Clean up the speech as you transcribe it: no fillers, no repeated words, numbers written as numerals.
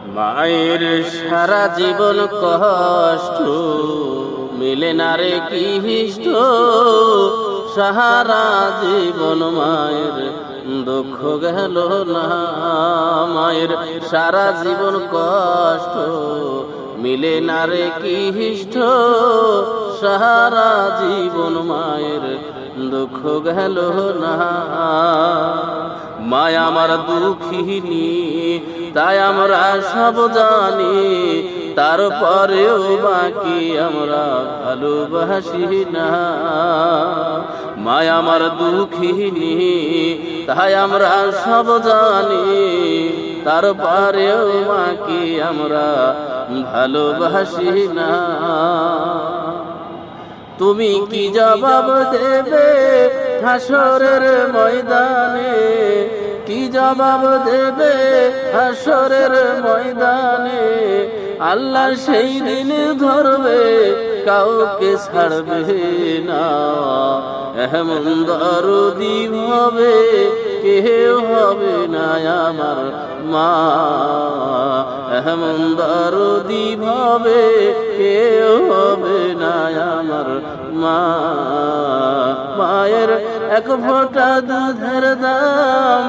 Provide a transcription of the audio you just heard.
মায়ের সারা জীবন কষ্ট মিলে না রে কি হিষ্ট, সারা জীবন মায়ের দুঃখ গেল না। মায়ের সারা জীবন কষ্ট মিলে না রে কি হিষ্ট, সারা জীবন মায়ের দুঃখ গেল না। মায়া আমার দুঃখিনী তাই আমরা সব জানি, তারপরেও বাকি আমরা ভালোবাসি না। মায়া আমার দুঃখিনী তাই আমরা সব জানি, তারপরেও বাকি আমরা ভালোবাসি না। তুমি কি জবাব দেবে হাসরের ময়দানে, কি জবাব দেবে হাসরের ময়দানে? আল্লাহ সেই দিন ধরবে কাউকে ছাড়বে না। এমন দরদি হবে কেউ হবে না আমার মা, এমন দরদি হবে কেউ হবে না আমার মা। মায়ের এক ফোঁটা দুধের দাম